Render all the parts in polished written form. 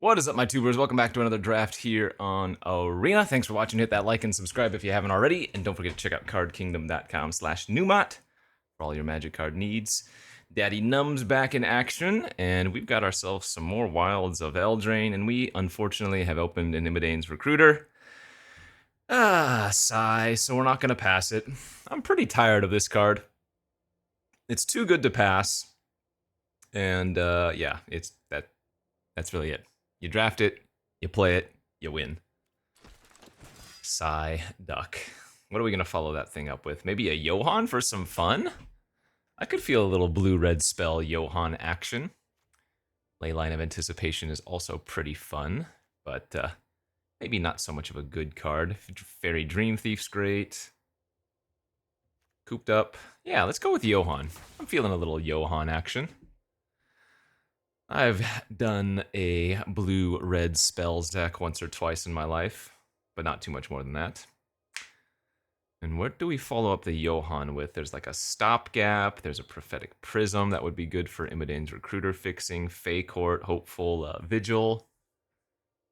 What is up, my tubers? Welcome back to another draft here on Arena. Thanks for watching. Hit that like and subscribe if you haven't already. And don't forget to check out cardkingdom.com/Numot for all your magic card needs. Daddy Num's back in action, and we've got ourselves some more wilds of Eldraine, and we unfortunately have opened an Imodaine's Recruiter. Sigh, so we're not going to pass it. I'm pretty tired of this card. It's too good to pass, and yeah, that's really it. You draft it, you play it, you win. Sigh, duck. What are we going to follow that thing up with? Maybe a Johan for some fun? I could feel a little blue-red spell Johan action. Leyline of Anticipation is also pretty fun, but maybe not so much of a good card. Fairy Dream Thief's great. Cooped up. Yeah, let's go with Johan. I'm feeling a little Johan action. I've done a blue-red spells deck once or twice in my life, but not too much more than that. And what do we follow up the Johan with? There's like a Stopgap, there's a Prophetic Prism that would be good for Imodaine's Recruiter fixing, Fey Court, Hopeful, Vigil.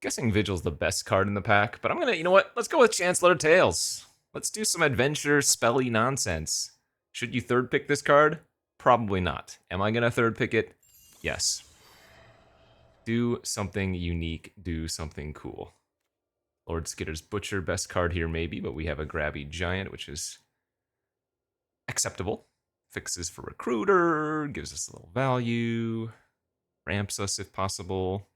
Guessing Vigil's the best card in the pack, but I'm gonna, you know what? Let's go with Chancellor Tales. Let's do some adventure spelly nonsense. Should you third pick this card? Probably not. Am I gonna third pick it? Yes. Do something unique, do something cool. Lord Skitter's Butcher, best card here maybe, but we have a Grabby Giant, which is acceptable. Fixes for Recruiter, gives us a little value, ramps us if possible.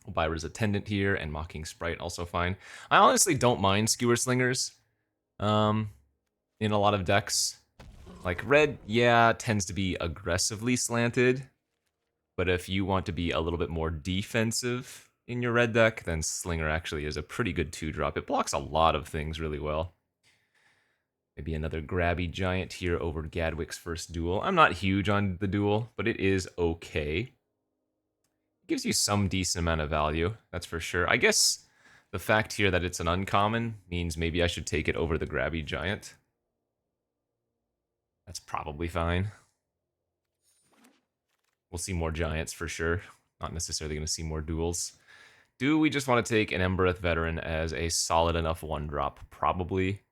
Elvira's Attendant here, and Mocking Sprite also fine. I honestly don't mind Skewer Slingers in a lot of decks. Like red, yeah, tends to be aggressively slanted, but if you want to be a little bit more defensive in your red deck, then Slinger actually is a pretty good 2-drop. It blocks a lot of things really well. Maybe another Grabby Giant here over Gadwick's first duel. I'm not huge on the duel, but it is okay. It gives you some decent amount of value, that's for sure. I guess the fact here that it's an uncommon means maybe I should take it over the Grabby Giant. That's probably fine. We'll see more Giants for sure. Not necessarily going to see more duels. Do we just want to take an Embereth Veteran as a solid enough 1-drop? Probably.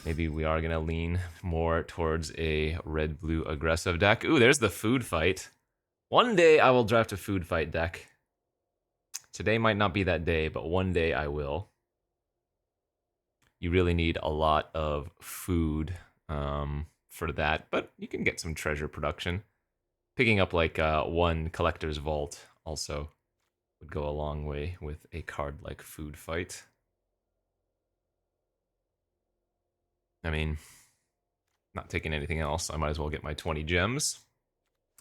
Maybe we are going to lean more towards a red-blue aggressive deck. Ooh, there's the food fight. One day I will draft a food fight deck. Today might not be that day, but one day I will. You really need a lot of food for that, but you can get some treasure production. Picking up like one Collector's Vault also would go a long way with a card like Food Fight. I mean, not taking anything else, I might as well get my 20 gems.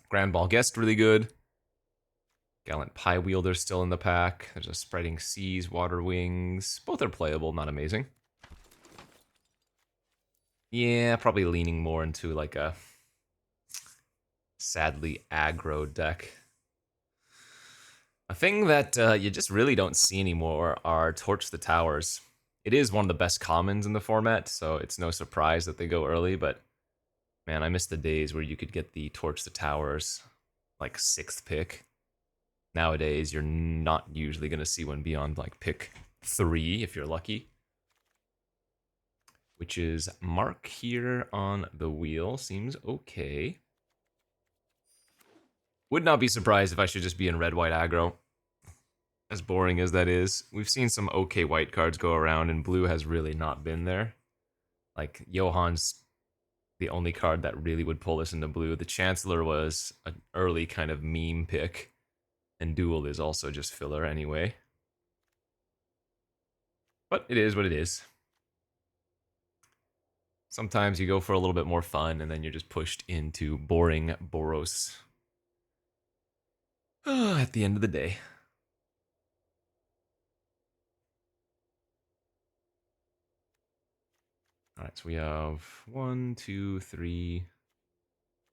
Grand Ball Guest, really good. Gallant Pie Wielder still in the pack. There's a Spreading Seas, Water Wings. Both are playable, not amazing. Yeah, probably leaning more into like a sadly aggro deck. A thing that you just really don't see anymore are Torch the Towers. It is one of the best commons in the format, so it's no surprise that they go early, but man, I miss the days where you could get the Torch the Towers like 6th pick. Nowadays, you're not usually going to see one beyond like pick 3 if you're lucky. Which is Mark here on the wheel. Seems okay. Would not be surprised if I should just be in red-white aggro. As boring as that is. We've seen some okay white cards go around, and blue has really not been there. Like, Johan's the only card that really would pull us into blue. The Chancellor was an early kind of meme pick, and Duel is also just filler anyway. But it is what it is. Sometimes you go for a little bit more fun, and then you're just pushed into boring Boros. At the end of the day. Alright, so we have 1, 2, 3. We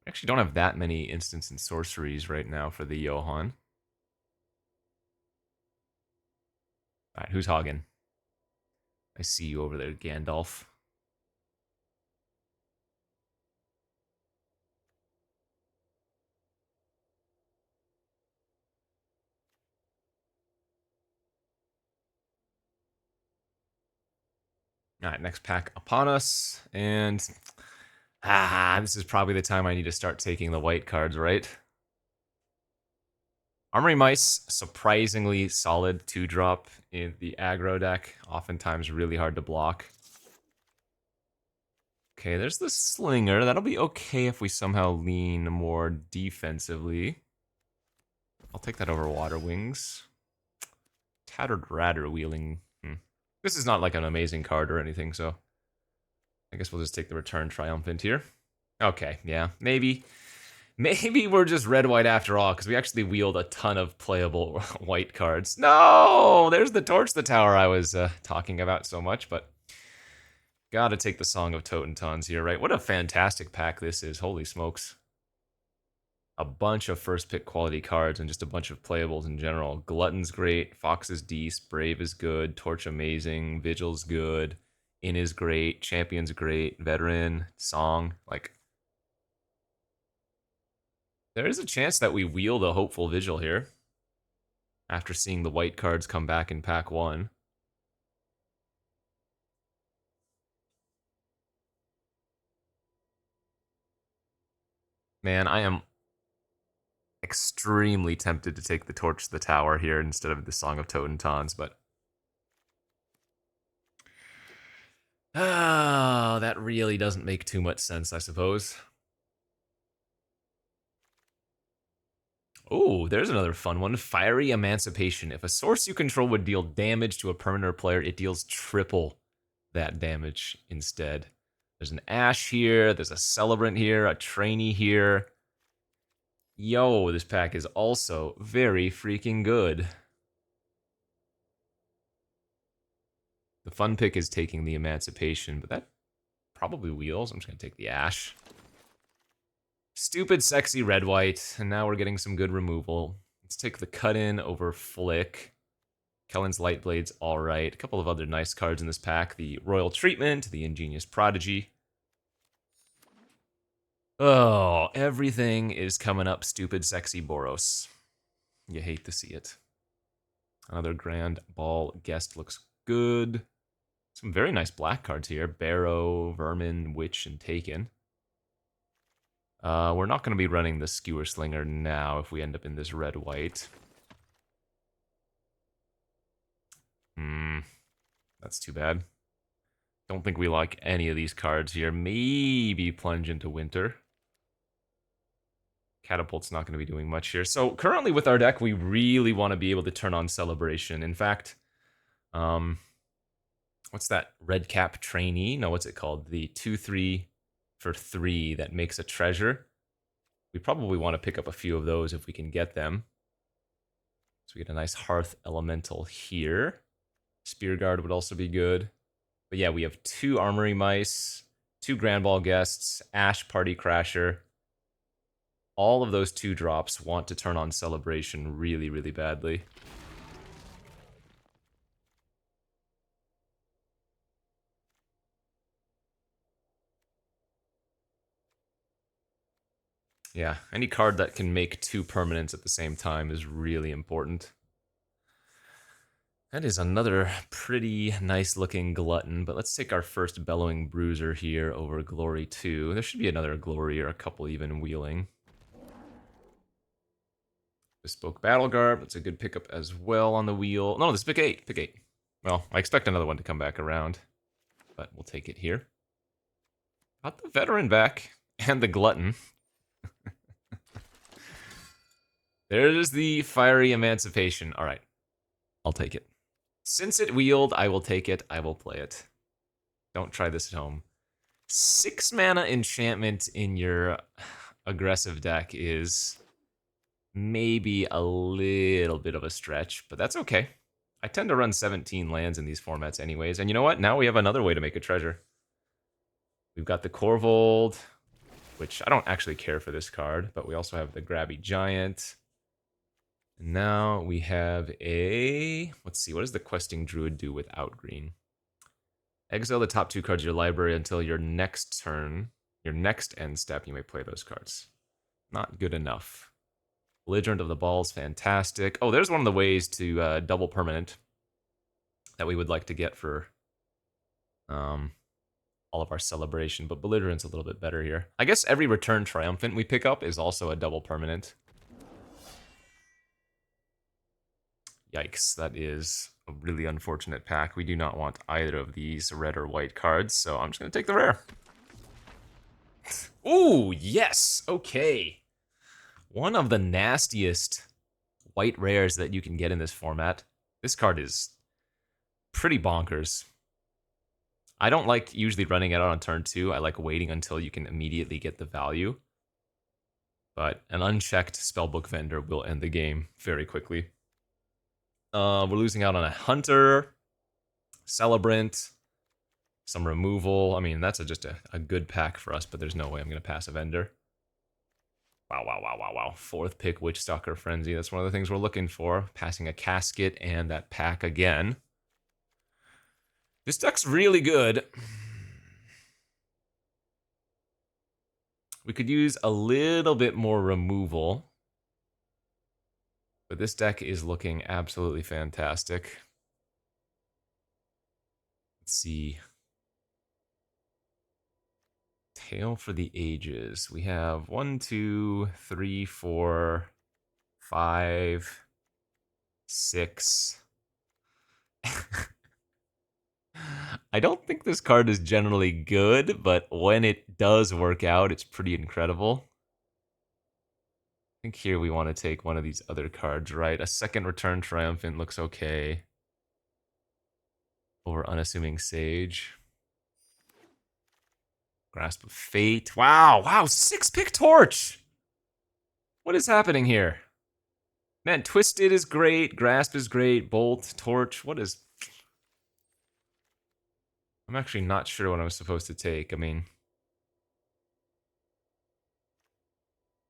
actually don't have that many instants and sorceries right now for the Johan. Alright, who's hogging? I see you over there, Gandalf. All right, next pack upon us, and this is probably the time I need to start taking the white cards, right? Armory Mice, surprisingly solid 2-drop in the aggro deck, oftentimes really hard to block. Okay, there's the Slinger. That'll be okay if we somehow lean more defensively. I'll take that over Water Wings. Tattered Ratter Wheeling. This is not like an amazing card or anything, so I guess we'll just take the Return Triumphant here. Okay, yeah, maybe. Maybe we're just red-white after all, because we actually wield a ton of playable white cards. No! There's the Torch the Tower I was talking about so much, but gotta take the Song of Totentons here, right? What a fantastic pack this is. Holy smokes. A bunch of first-pick quality cards and just a bunch of playables in general. Glutton's great, Fox is decent, Brave is good, Torch amazing, Vigil's good, In is great, Champion's great, Veteran, Song, like... There is a chance that we wield a Hopeful Vigil here after seeing the white cards come back in pack 1. Man, I am extremely tempted to take the Torch to the Tower here instead of the Song of Totentons, but... that really doesn't make too much sense, I suppose. Oh, there's another fun one. Fiery Emancipation. If a source you control would deal damage to a permanent or player, it deals triple that damage instead. There's an Ash here, there's a Celebrant here, a Trainee here. Yo, this pack is also very freaking good. The fun pick is taking the Emancipation, but that probably wheels. I'm just going to take the Ash. Stupid, sexy red-white, and now we're getting some good removal. Let's take the Cut-In over Flick. Kellen's Lightblade's alright. A couple of other nice cards in this pack. The Royal Treatment, the Ingenious Prodigy. Oh, everything is coming up stupid, sexy Boros. You hate to see it. Another Grand Ball Guest looks good. Some very nice black cards here. Barrow, Vermin, Witch, and Taken. We're not going to be running the Skewer Slinger now if we end up in this red-white. That's too bad. Don't think we like any of these cards here. Maybe Plunge into Winter. Catapult's not going to be doing much here. So currently with our deck, we really want to be able to turn on Celebration. In fact, what's that red cap trainee? No, what's it called? The 2/3 for 3 that makes a treasure. We probably want to pick up a few of those if we can get them. So we get a nice Hearth Elemental here. Spear Guard would also be good. But yeah, we have 2 Armory Mice, 2 Grand Ball Guests, Ash Party Crasher. All of those 2-drops want to turn on Celebration really, really badly. Yeah, any card that can make 2 permanents at the same time is really important. That is another pretty nice-looking Glutton, but let's take our first Bellowing Bruiser here over Glory 2. There should be another Glory or a couple even wheeling. Bespoke Battle Garb, that's a good pickup as well on the wheel. No, this is pick 8, pick 8. Well, I expect another one to come back around, but we'll take it here. Got the Veteran back, and the Glutton. There's the Fiery Emancipation. All right, I'll take it. Since it wheeled, I will take it. I will play it. Don't try this at home. 6 mana enchantment in your aggressive deck is maybe a little bit of a stretch, but that's okay. I tend to run 17 lands in these formats anyways, and you know what? Now we have another way to make a treasure. We've got the Corvold, which I don't actually care for this card, but we also have the Grabby Giant. And now we have a... Let's see, what does the Questing Druid do without green? Exile the top 2 cards of your library until your next turn, your next end step, you may play those cards. Not good enough. Belligerent of the Balls, fantastic. Oh, there's one of the ways to double permanent that we would like to get for all of our celebration, but Belligerent's a little bit better here. I guess every Return Triumphant we pick up is also a double permanent. Yikes, that is a really unfortunate pack. We do not want either of these red or white cards, so I'm just going to take the rare. Ooh, yes, okay. One of the nastiest white rares that you can get in this format. This card is pretty bonkers. I don't like usually running it out on turn 2. I like waiting until you can immediately get the value. But an unchecked Spellbook Vendor will end the game very quickly. We're losing out on a Hunter, Celebrant, some removal. I mean, that's just a good pack for us, but there's no way I'm going to pass a Vendor. Wow, wow, wow, wow, wow. 4th pick, Witchstalker Frenzy. That's one of the things we're looking for. Passing a Casket and that pack again. This deck's really good. We could use a little bit more removal. But this deck is looking absolutely fantastic. Let's see. Tale for the Ages. We have 1, 2, 3, 4, 5, 6. I don't think this card is generally good, but when it does work out, it's pretty incredible. I think here we want to take one of these other cards, right? A second Return Triumphant looks okay. Over Unassuming Sage. Grasp of Fate. Wow, wow, 6-pick Torch! What is happening here? Man, Twisted is great, Grasp is great, Bolt, Torch, what is... I'm actually not sure what I'm supposed to take. I mean...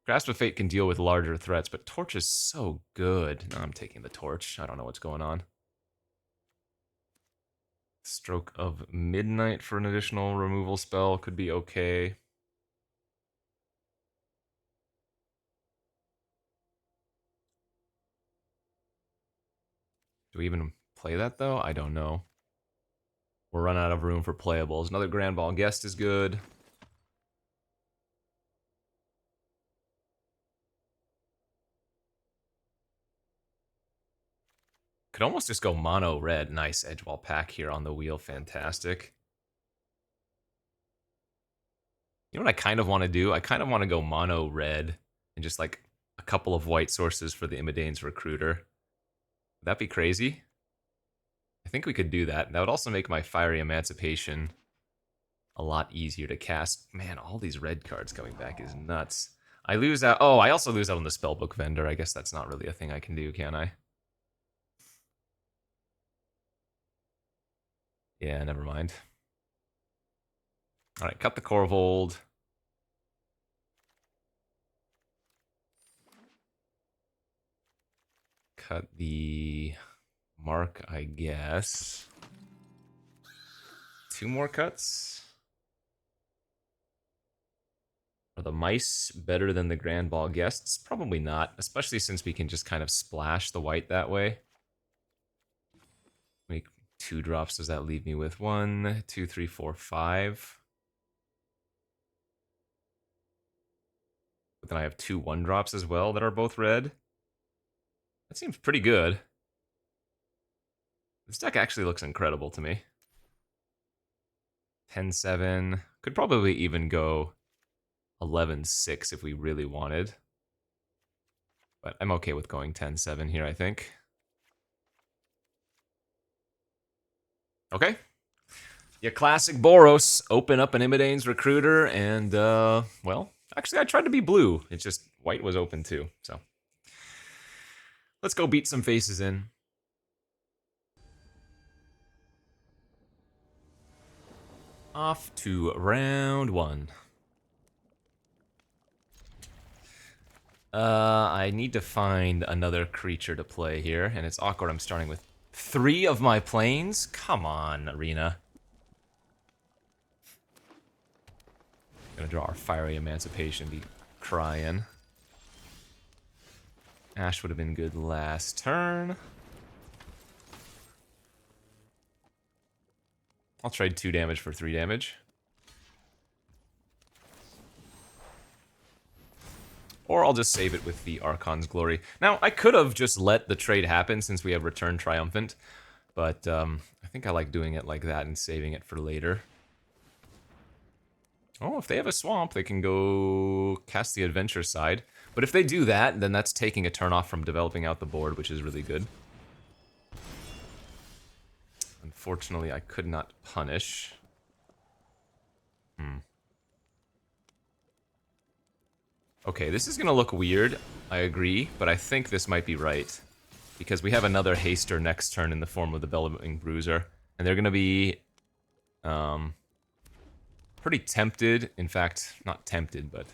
Grasp of Fate can deal with larger threats, but Torch is so good. No, I'm taking the Torch. I don't know what's going on. Stroke of Midnight for an additional removal spell could be okay. Do we even play that, though? I don't know. We'll run out of room for playables. Another Grand Ball Guest is good. Could almost just go mono red. Nice Edgewall pack here on the wheel. Fantastic. You know what I kind of want to do? I kind of want to go mono red and just like a couple of white sources for the Imidane's Recruiter. Would that be crazy? I think we could do that. That would also make my Fiery Emancipation a lot easier to cast. Man, all these red cards coming back is nuts. I lose out. Oh, I also lose out on the Spellbook Vendor. I guess that's not really a thing I can do, can I? Yeah, never mind. All right, cut the Corvold. Cut the Mark, I guess. 2 more cuts. Are the mice better than the Grand Ball Guests? Probably not, especially since we can just kind of splash the white that way. Make 2 drops. Does that leave me with 1, 2, 3, 4, 5? But then I have 2 1-drops as well that are both red. That seems pretty good. This deck actually looks incredible to me. 10-7. Could probably even go 11-6 if we really wanted. But I'm okay with going 10-7 here, I think. Okay. Yeah, classic Boros. Open up an Imidane's Recruiter, and, well, actually I tried to be blue. It's just white was open too, so. Let's go beat some faces in. Off to round 1. I need to find another creature to play here, and it's awkward I'm starting with 3 of my planes? Come on, Arena. Gonna draw our Fiery Emancipation, be crying. Ash would have been good last turn. I'll trade 2 damage for 3 damage. Or I'll just save it with the Archon's Glory. Now, I could have just let the trade happen since we have Return Triumphant, but I think I like doing it like that and saving it for later. Oh, if they have a swamp, they can go cast the Adventure side. But if they do that, then that's taking a turn off from developing out the board, which is really good. Unfortunately, I could not punish. Okay, this is gonna look weird, I agree, but I think this might be right. Because we have another haster next turn in the form of the Bellowing Bruiser. And they're gonna be pretty tempted, in fact, not tempted, but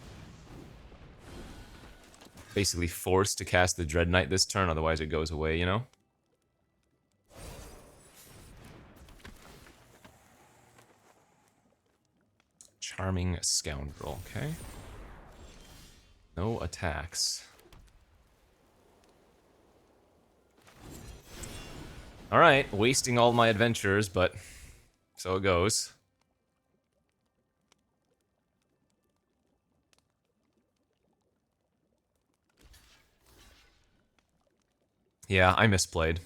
basically forced to cast the Dread Knight this turn, otherwise it goes away, you know? Charming Scoundrel, okay. No attacks. Alright, wasting all my adventures, but so it goes. Yeah, I misplayed.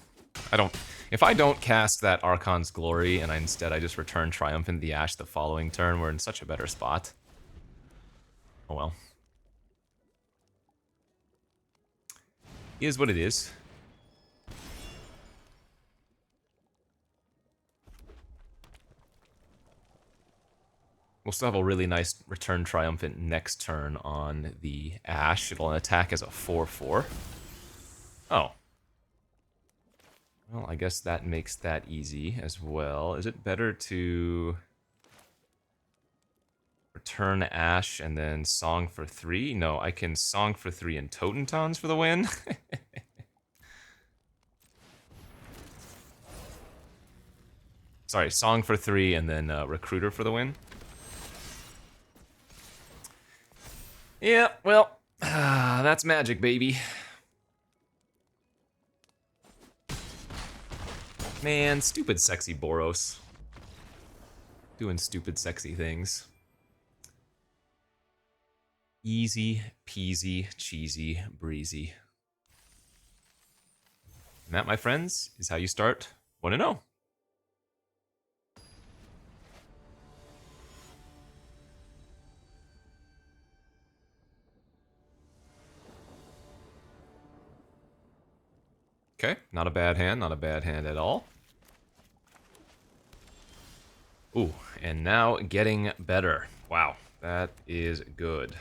If I don't cast that Archon's Glory and I just return Triumphant the Ash the following turn, we're in such a better spot. Oh well. Is what it is. We'll still have a really nice Return Triumphant next turn on the Ash. It'll attack as a 4/4. Oh. Well, I guess that makes that easy as well. Is it better to return Ash and then Song for 3? No, I can Song for 3 and Totentons for the win. Sorry, Song for 3 and then Recruiter for the win. Yeah, well, that's magic, baby. Man, stupid sexy Boros. Doing stupid sexy things. Easy peasy, cheesy, breezy. And that, my friends, is how you start 1-0. Okay, not a bad hand, not a bad hand at all. Ooh, and now getting better. Wow, that is good.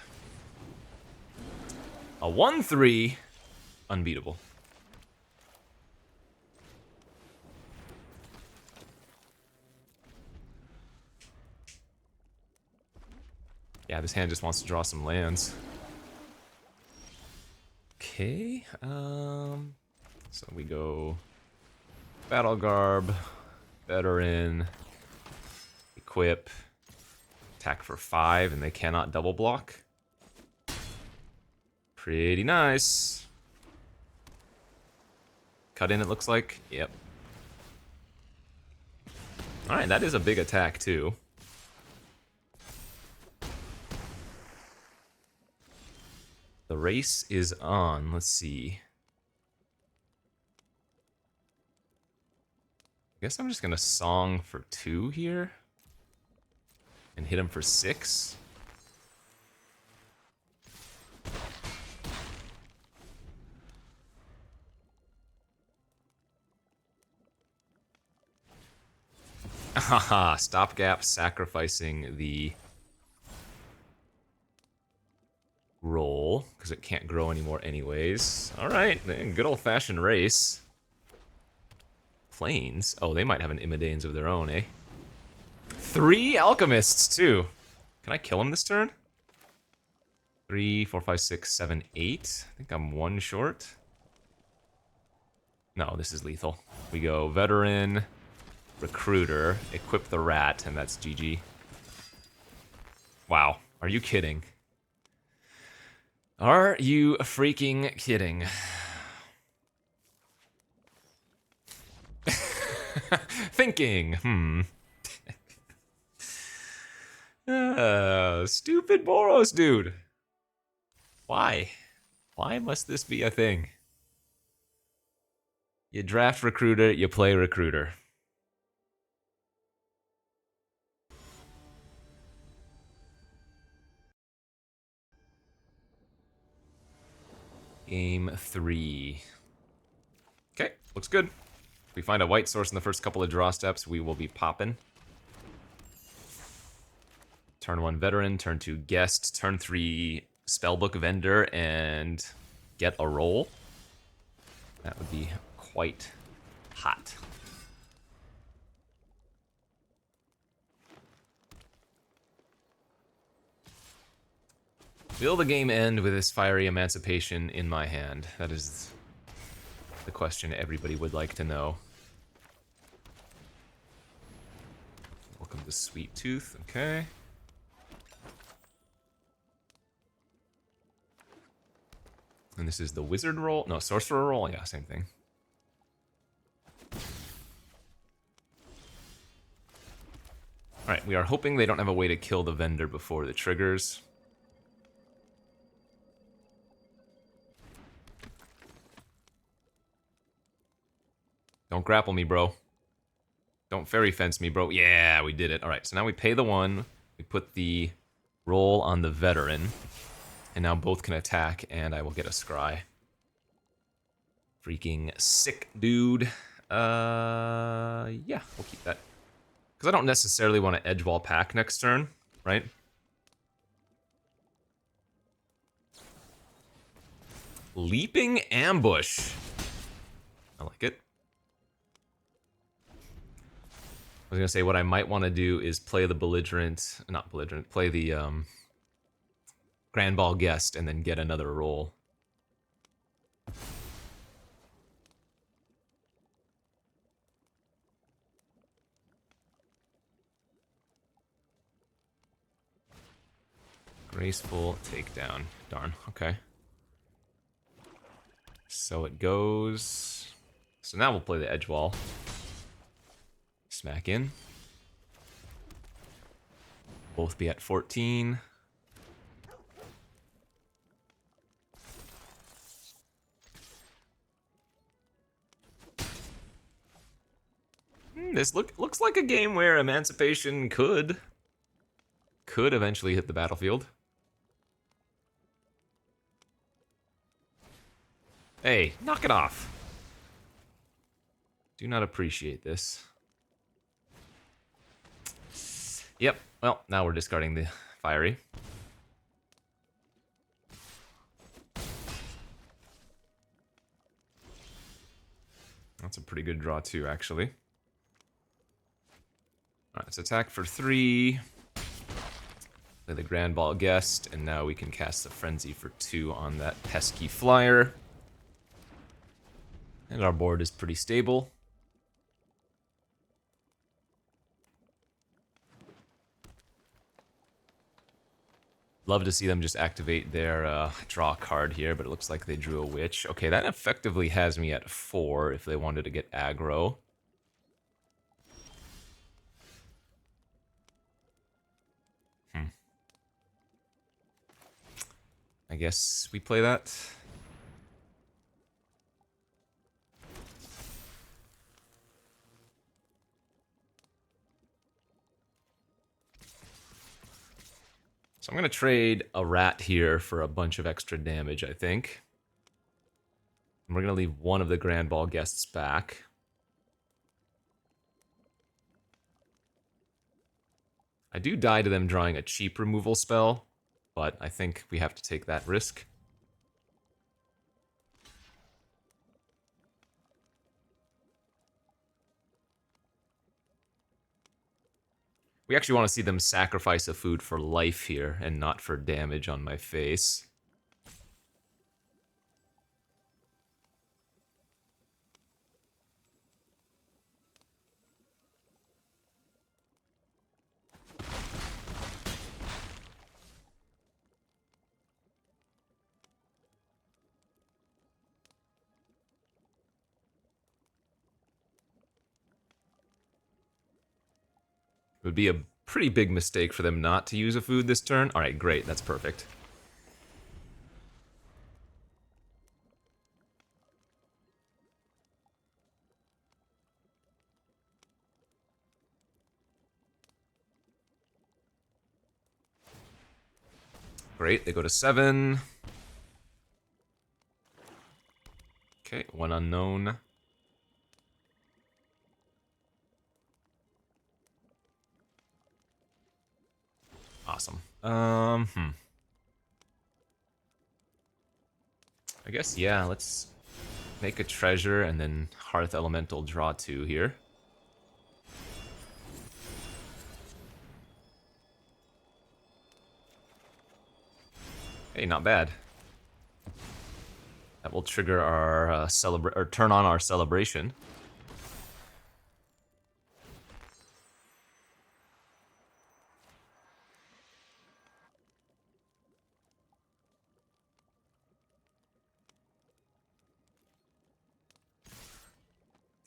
A 1-3, unbeatable. Yeah, this hand just wants to draw some lands. Okay, so we go Battle Garb, Veteran, Equip, attack for 5, and they cannot double block. Pretty nice. Cut in, it looks like. Yep. Alright, that is a big attack, too. The race is on. Let's see. I guess I'm just gonna Song for 2 here. And hit him for 6. Haha, stopgap sacrificing the roll, because it can't grow anymore anyways. Alright, good old-fashioned race. Plains? Oh, they might have an Imidanes of their own, eh? 3 Alchemists, too. Can I kill him this turn? 3, 4, 5, 6, 7, 8. I think I'm 1 short. No, this is lethal. We go Veteran, Recruiter, equip the Rat, and that's GG. Wow, are you kidding? Are you freaking kidding? Thinking, Stupid Boros, dude. Why? Why must this be a thing? You draft Recruiter, you play Recruiter. Game 3. Okay, looks good. If we find a white source in the first couple of draw steps, we will be popping. Turn 1 Veteran, turn 2 Guest, turn 3 Spellbook Vendor, and get a roll. That would be quite hot. Will the game end with this fiery emancipation in my hand? That is the question everybody would like to know. Welcome to Sweet Tooth, okay. And this is the wizard roll? No, sorcerer roll? Yeah, same thing. Alright, we are hoping they don't have a way to kill the vendor before the triggers. Don't grapple me, bro. Don't fairy fence me, bro. Yeah, we did it. Alright, so now we pay the 1. We put the roll on the veteran. And now both can attack, and I will get a scry. Freaking sick, dude. Yeah, we'll keep that. Because I don't necessarily want to edgewall pack next turn, right? Leaping Ambush. I like it. I was gonna say what I might want to do is play the belligerent, not belligerent, play the Grand Ball Guest and then get another roll. Graceful takedown. Darn, okay. So it goes. So now we'll play the edge wall. Smack in. Both be at 14. This looks like a game where Emancipation could eventually hit the battlefield. Hey, knock it off. Do not appreciate this. Yep, well, now we're discarding the fiery. That's a pretty good draw too, actually. Alright, let's attack for 3. Play the Grand Ball Guest, and now we can cast the Frenzy for 2 on that pesky flyer. And our board is pretty stable. Love to see them just activate their draw card here, but it looks like they drew a Witch. Okay, that effectively has me at 4 if they wanted to get aggro. I guess we play that. So I'm going to trade a rat here for a bunch of extra damage, I think. And we're going to leave one of the Grand Ball Guests back. I do die to them drawing a cheap removal spell, but I think we have to take that risk. We actually want to see them sacrifice a food for life here and not for damage on my face. It would be a Pretty big mistake for them not to use a food this turn. All right, great. That's perfect. Great, they go to 7. Okay, 1 unknown. Awesome. I guess, yeah, let's make a treasure and then Hearth Elemental draw 2 here. Hey, not bad. That will trigger our turn on our celebration.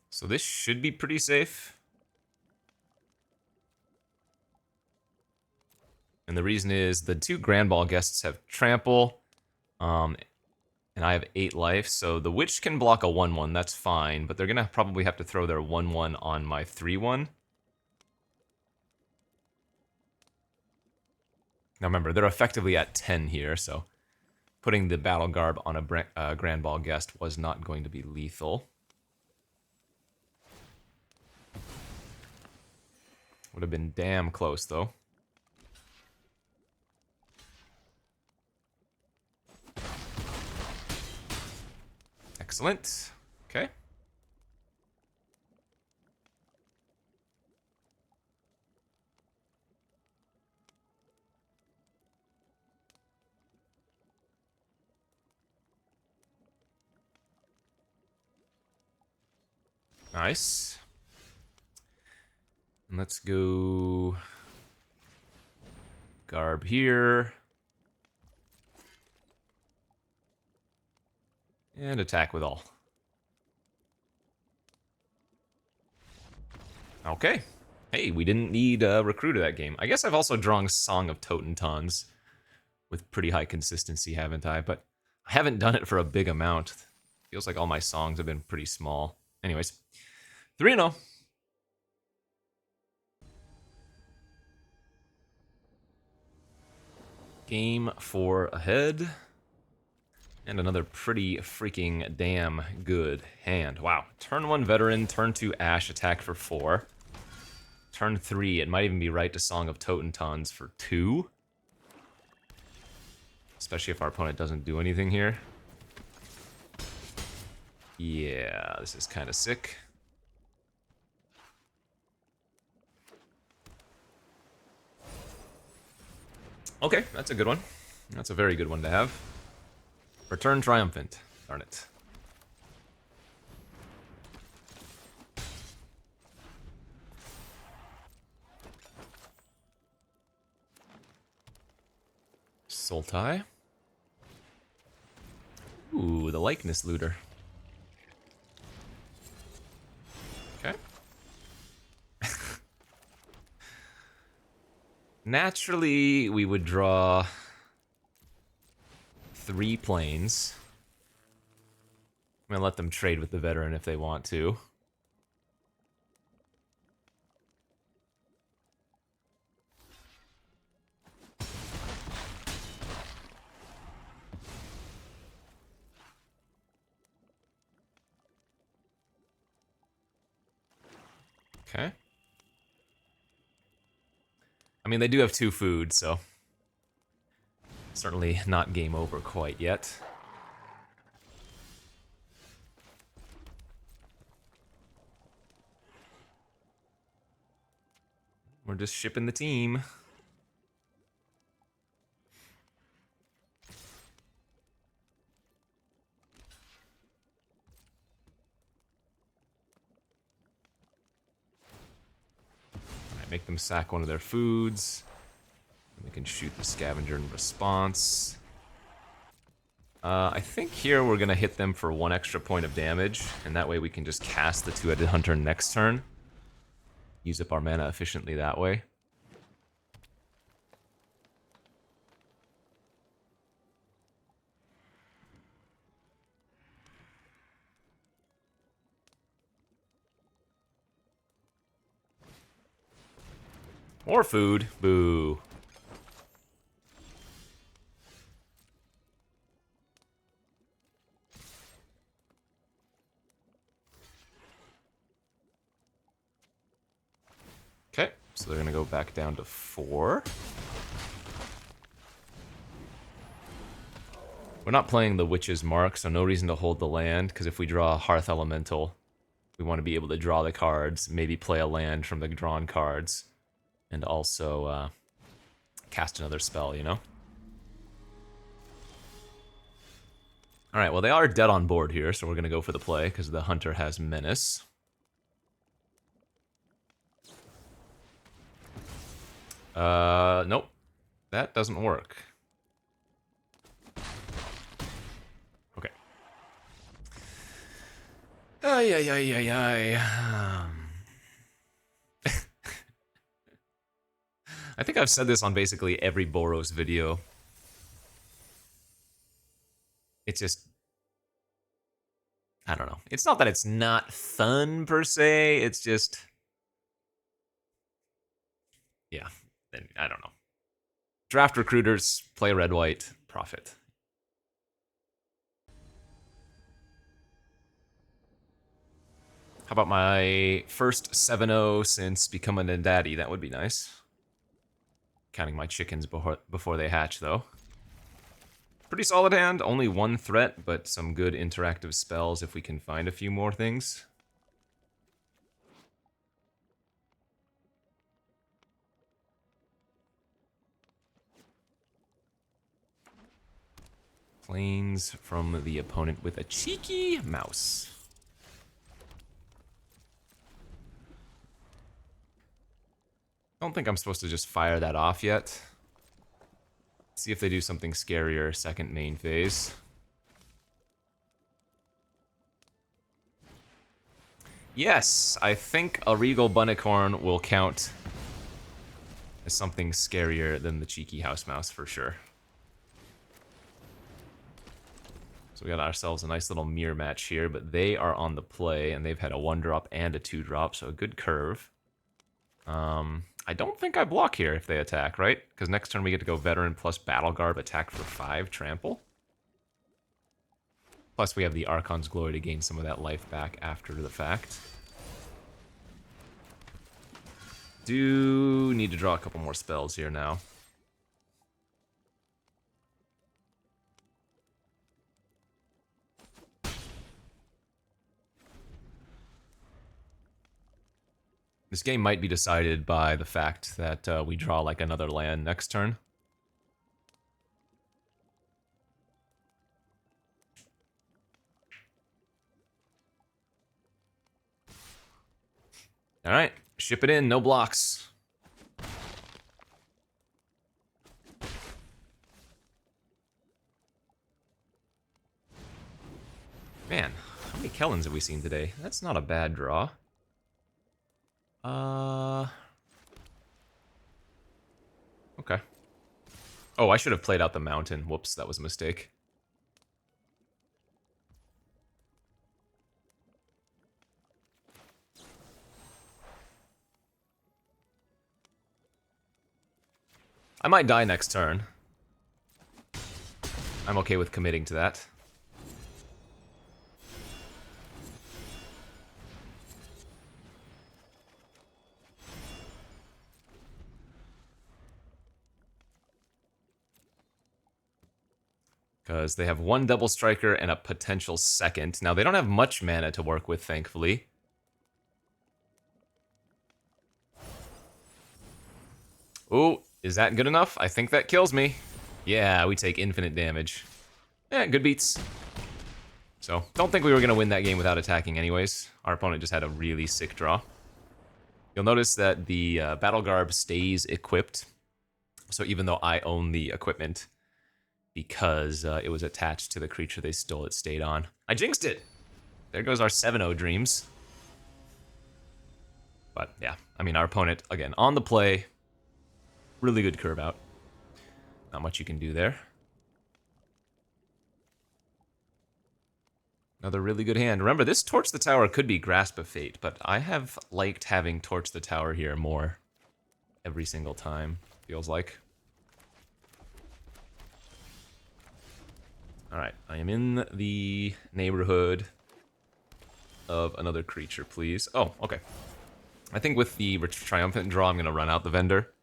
So this should be pretty safe. And the reason is the 2 Grand Ball guests have trample. And I have 8 life, so the Witch can block a 1/1, that's fine, but they're gonna probably have to throw their 1/1 on my 3/1. Now remember, they're effectively at 10 here, so putting the Battle Garb on a Grand Ball guest was not going to be lethal. Would have been damn close, though. Excellent. Okay. Nice. And let's go Garb here. And attack with all. Okay. Hey, we didn't need a Recruiter that game. I guess I've also drawn Song of Totentons with pretty high consistency, haven't I? But I haven't done it for a big amount. Feels like all my songs have been pretty small. Anyways, 3-0. Game 4 ahead. And another pretty freaking damn good hand. Wow. Turn 1 Veteran, turn 2 Ash, attack for 4. Turn 3, it might even be right to Song of Totentons for 2. Especially if our opponent doesn't do anything here. Yeah, this is kind of sick. Okay, that's a good one. That's a very good one to have. Return Triumphant. Darn it. Sultai. Ooh, the Likeness Looter. Okay. Naturally, we would draw 3 planes. I'm gonna let them trade with the Veteran if they want to. Okay. I mean, they do have 2 food, so certainly not game over quite yet. We're just shipping the team. Make them sack one of their foods. And we can shoot the Scavenger in response. I think here we're gonna hit them for 1 extra point of damage, and that way we can just cast the 2-headed hunter next turn. Use up our mana efficiently that way. More food. Boo. Okay, so they're gonna go back down to 4. We're not playing the Witch's Mark, so no reason to hold the land, because if we draw a Hearth Elemental, we want to be able to draw the cards, maybe play a land from the drawn cards, and also cast another spell, you know? Alright, well they are dead on board here, so we're going to go for the play, because the Hunter has Menace. Nope. That doesn't work. Okay. Ay, ay, ay, ay, ay. I think I've said this on basically every Boros video. It's just... I don't know. It's not that it's not fun, per se, it's just... Yeah, I don't know. Draft recruiters, play red-white, profit. How about my first 7-0 since becoming a daddy? That would be nice. Counting my chickens before they hatch, though. Pretty solid hand, only 1 threat, but some good interactive spells if we can find a few more things. Planes from the opponent with a cheeky mouse. Don't think I'm supposed to just fire that off yet. See if they do something scarier second main phase. Yes, I think a Regal Bunnicorn will count as something scarier than the cheeky house mouse for sure. So we got ourselves a nice little mirror match here, but they are on the play, and they've had a 1-drop and a 2-drop, so a good curve. I don't think I block here if they attack, right? Because next turn we get to go Veteran plus Battle Garb, attack for 5, trample. Plus we have the Archon's Glory to gain some of that life back after the fact. Do need to draw a couple more spells here now. This game might be decided by the fact that we draw like another land next turn. Alright, ship it in, no blocks. Man, how many Kellens have we seen today? That's not a bad draw. Okay. Oh, I should have played out the mountain. Whoops, that was a mistake. I might die next turn. I'm okay with committing to that. Because they have 1 double striker and a potential second. Now, they don't have much mana to work with, thankfully. Ooh, is that good enough? I think that kills me. Yeah, we take infinite damage. Yeah, good beats. So, don't think we were going to win that game without attacking anyways. Our opponent just had a really sick draw. You'll notice that the Battle Garb stays equipped. So even though I own the equipment, because it was attached to the creature they stole, it stayed on. I jinxed it! There goes our 7-0 dreams. But yeah, I mean, our opponent, again, on the play. Really good curve out. Not much you can do there. Another really good hand. Remember, this Torch the Tower could be Grasp of Fate, but I have liked having Torch the Tower here more. every single time, feels like. Alright, I am in the neighborhood of another creature, please. Oh, okay. I think with the Triumphant draw, I'm going to run out the Vendor.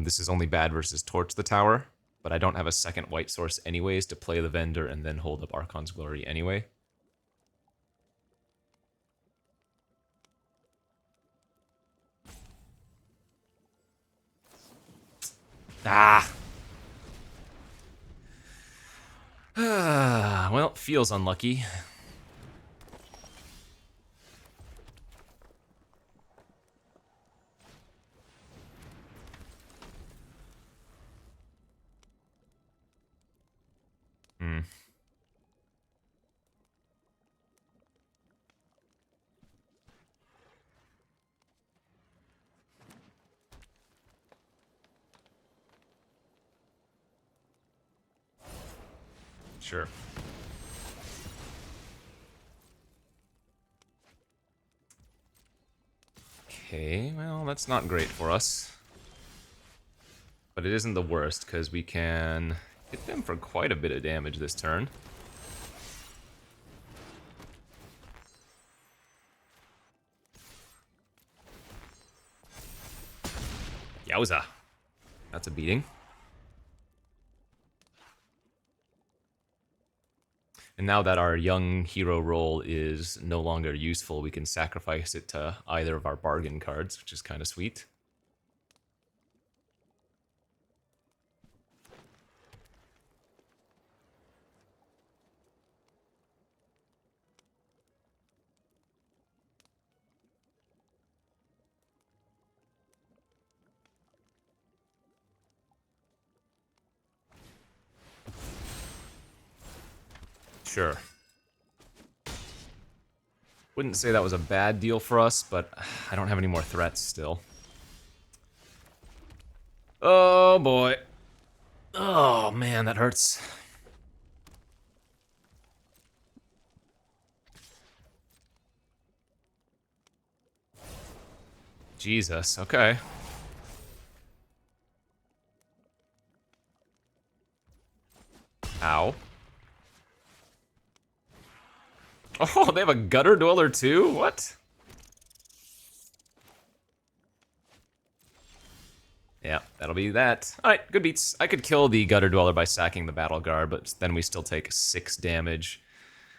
This is only bad versus Torch the Tower, but I don't have a second white source anyways to play the Vendor and then hold up Archon's Glory anyway. Ah! Well, feels unlucky. Hmm. Sure. Okay, well, that's not great for us. But it isn't the worst, because we can hit them for quite a bit of damage this turn. Yowza. That's a beating. And now that our young hero role is no longer useful, we can sacrifice it to either of our bargain cards, which is kind of sweet. Sure. Wouldn't say that was a bad deal for us, but I don't have any more threats still. Oh boy. Oh man, that hurts. Jesus, okay. Ow. Oh, they have a Gutter Dweller too? What? Yeah, that'll be that. Alright, good beats. I could kill the Gutter Dweller by sacking the Battle Guard, but then we still take 6 damage.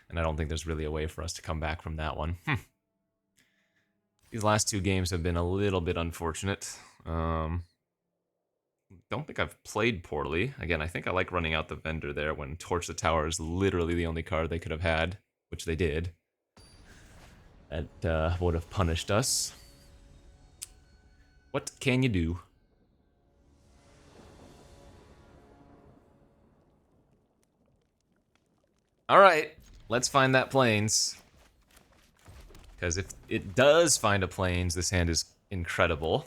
And I don't think there's really a way for us to come back from that one. These last 2 games have been a little bit unfortunate. Don't think I've played poorly. Again, I think I like running out the Vendor there when Torch the Tower is literally the only card they could have had, which they did. That would have punished us. What can you do? Alright, let's find that Plains. Because if it does find a Plains, this hand is incredible.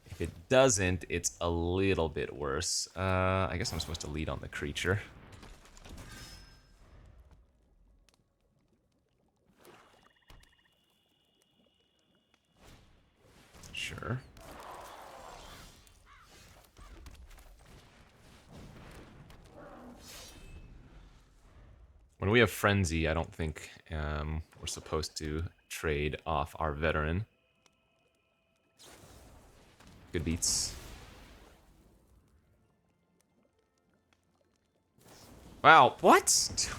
If it doesn't, it's a little bit worse. I guess I'm supposed to lead on the creature. Sure. When we have Frenzy, I don't think we're supposed to trade off our veteran. Good beats. Wow, what?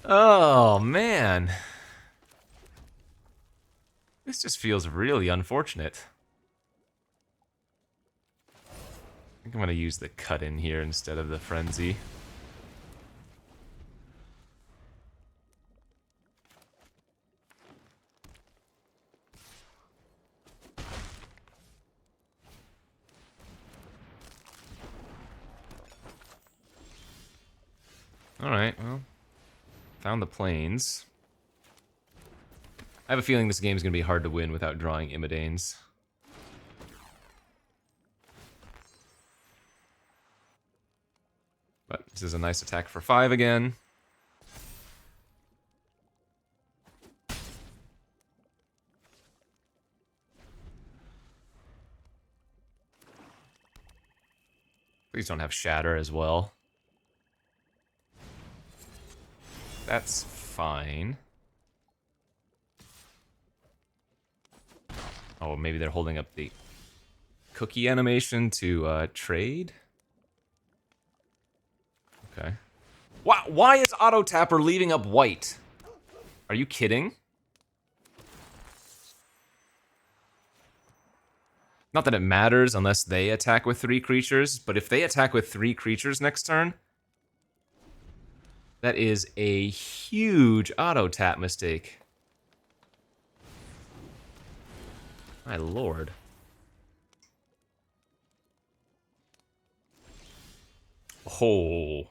Oh, man. This just feels really unfortunate. I think I'm going to use the cut in here instead of the Frenzy. Alright, well, found the Plains. I have a feeling this game's going to be hard to win without drawing Imidanes. But this is a nice attack for 5 again. Please don't have Shatter as well. That's fine. Oh, maybe they're holding up the cookie animation to trade? Okay. Why is Auto Tapper leaving up white? Are you kidding? Not that it matters unless they attack with 3 creatures, but if they attack with 3 creatures next turn, that is a huge auto tap mistake. My lord. Oh,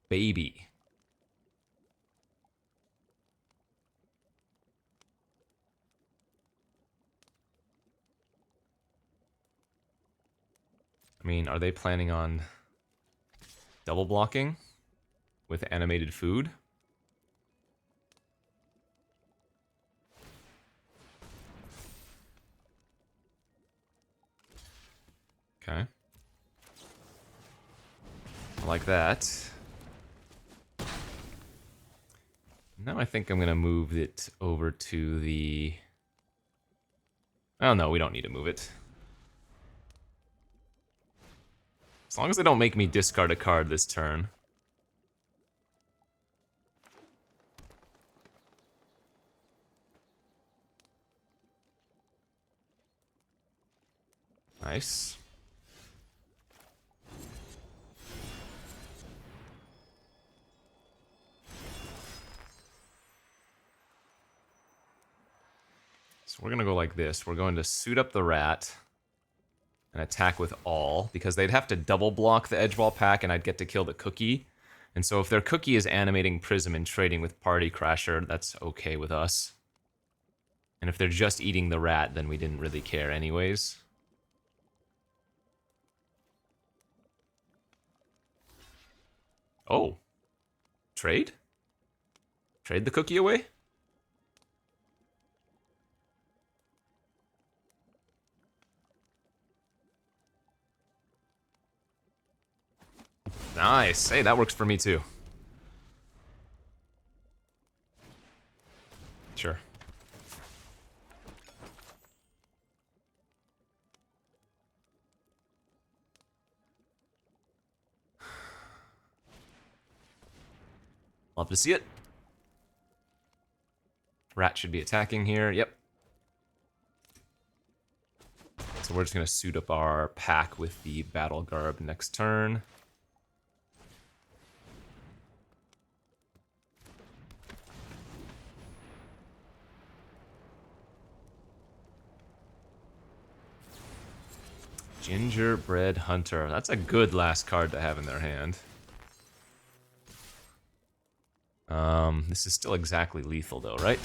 baby. I mean, are they planning on double blocking with animated food? Okay. I like that. Now I think I'm gonna move it over to the... Oh no, we don't need to move it. As long as they don't make me discard a card this turn. Nice. So we're gonna go like this. We're going to suit up the rat and attack with all, because they'd have to double block the Edgewall pack and I'd get to kill the cookie. And so if their cookie is animating Prism and trading with Party Crasher, that's okay with us. And if they're just eating the rat, then we didn't really care anyways. Oh. Trade? Trade the cookie away? Nice. Hey, that works for me too. Sure. Love to see it. Rat should be attacking here. Yep. So we're just going to suit up our pack with the Battle Garb next turn. Gingerbread Hunter. That's a good last card to have in their hand. This is still exactly lethal though, right?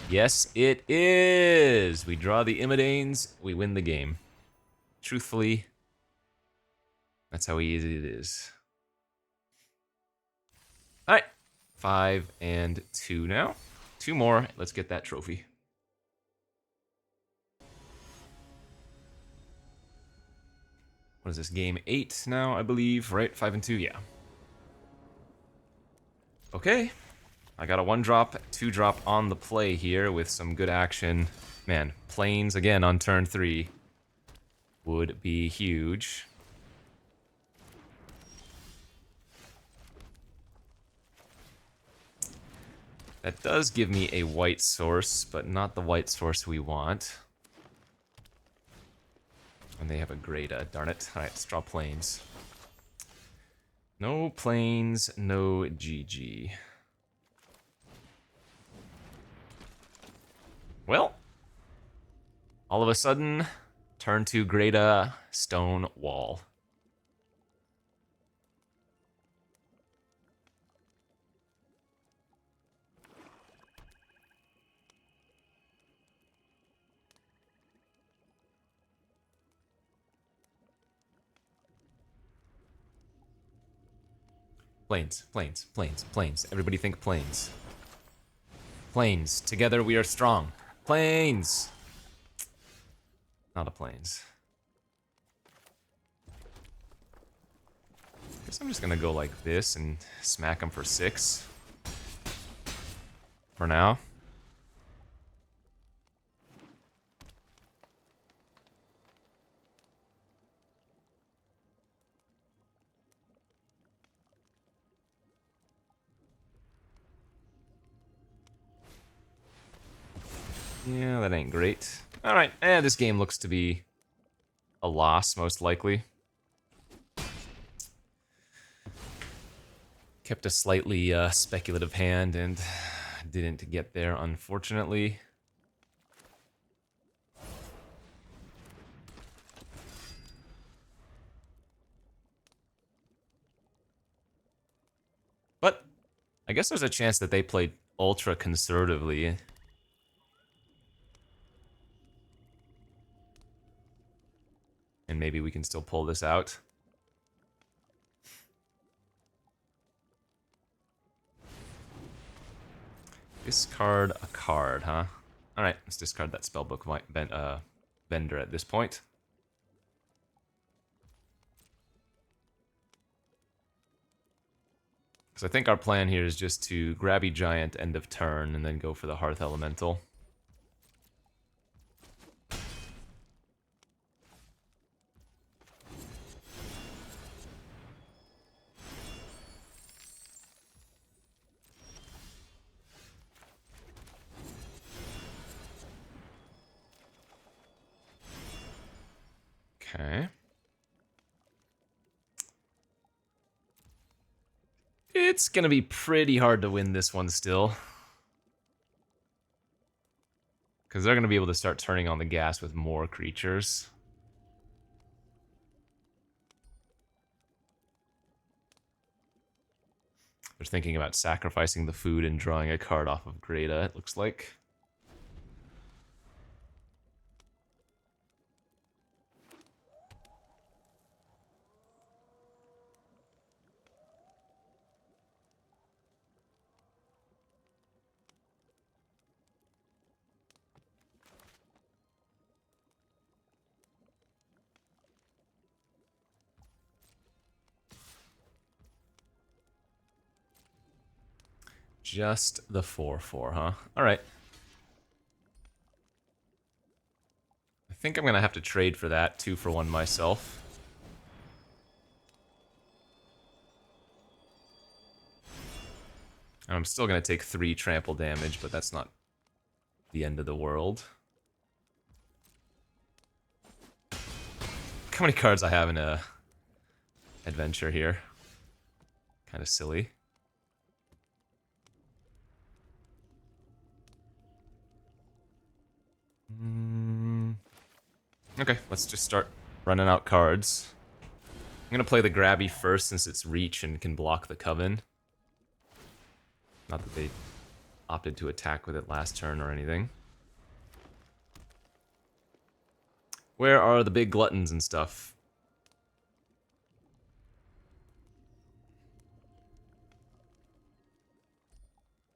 Yes, it is! We draw the Imodanes, we win the game. Truthfully, that's how easy it is. Alright, 5 and 2 now. 2 more, let's get that trophy. What is this, game 8 now, I believe, right? 5 and 2, yeah. Okay, I got a 1-drop, 2-drop on the play here with some good action. Man, Plains again on turn 3 would be huge. That does give me a white source, but not the white source we want. And they have a great, darn it. Alright, let's draw Plains. No Plains, no GG. Well, all of a sudden, turn to Greta Stone Wall. Plains, Plains, Plains, Plains. Everybody think Plains. Plains. Together we are strong. Plains! Not a Plains. Guess I'm just gonna go like this and smack him for 6. For now. Yeah, that ain't great. Alright, this game looks to be a loss, most likely. Kept a slightly speculative hand and didn't get there, unfortunately. But I guess there's a chance that they played ultra conservatively. And maybe we can still pull this out. Discard a card, huh? Alright, let's discard that spellbook vendor at this point. Because I think our plan here is just to grabby giant end of turn and then go for the Hearth Elemental. Okay. It's gonna be pretty hard to win this one still. Because they're gonna be able to start turning on the gas with more creatures. They're thinking about sacrificing the food and drawing a card off of Greta, it looks like. Just the 4/4, huh? Alright. I think I'm gonna have to trade for that, 2 for 1 myself. And I'm still gonna take 3 trample damage, but that's not the end of the world. Look how many cards I have in a adventure here. Kind of silly. Okay, let's just start running out cards. I'm gonna play the grabby first since it's reach and can block the Coven. Not that they opted to attack with it last turn or anything. Where are the big gluttons and stuff?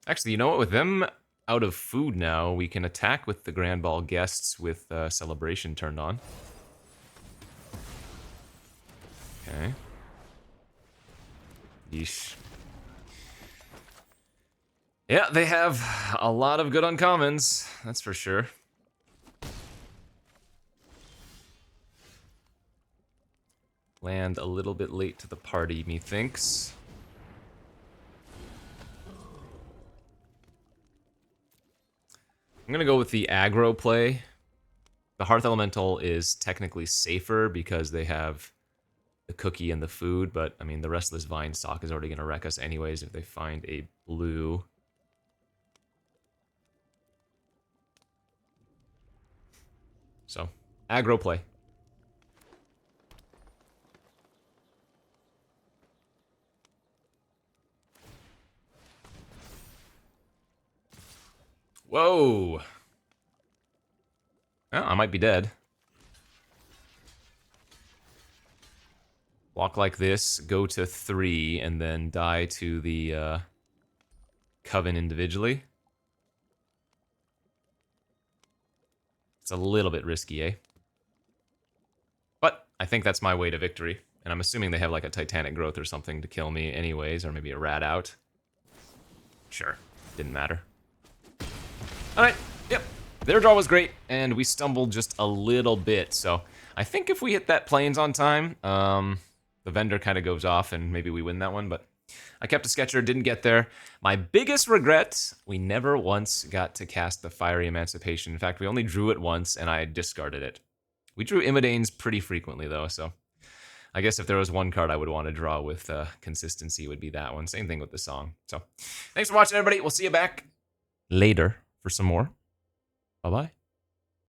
Actually, you know what? With them out of food now, we can attack with the Grand Ball guests with Celebration turned on. Okay. Yeesh. Yeah, they have a lot of good uncommons, that's for sure. Land a little bit late to the party, methinks. I'm gonna go with the aggro play. The Hearth Elemental is technically safer because they have the cookie and the food, but I mean the rest of this Vine stock is already gonna wreck us anyways if they find a blue. So, aggro play. Whoa! Oh, I might be dead. Walk like this, go to 3, and then die to the Coven individually. It's a little bit risky, eh? But I think that's my way to victory, And I'm assuming they have like a Titanic Growth or something to kill me anyways, or maybe a Rat Out. Sure, didn't matter. All right, yep. Their draw was great, and we stumbled just a little bit. So I think if we hit that Plains on time, the vendor kind of goes off and maybe we win that one, but I kept a Sketcher, didn't get there. My biggest regret, we never once got to cast the Fiery Emancipation. In fact, we only drew it once and I discarded it. We drew Imidanes pretty frequently though, so I guess if there was one card I would want to draw with consistency, it would be that one. Same thing with the song. So thanks for watching, everybody. We'll see you back later for some more. Bye-bye.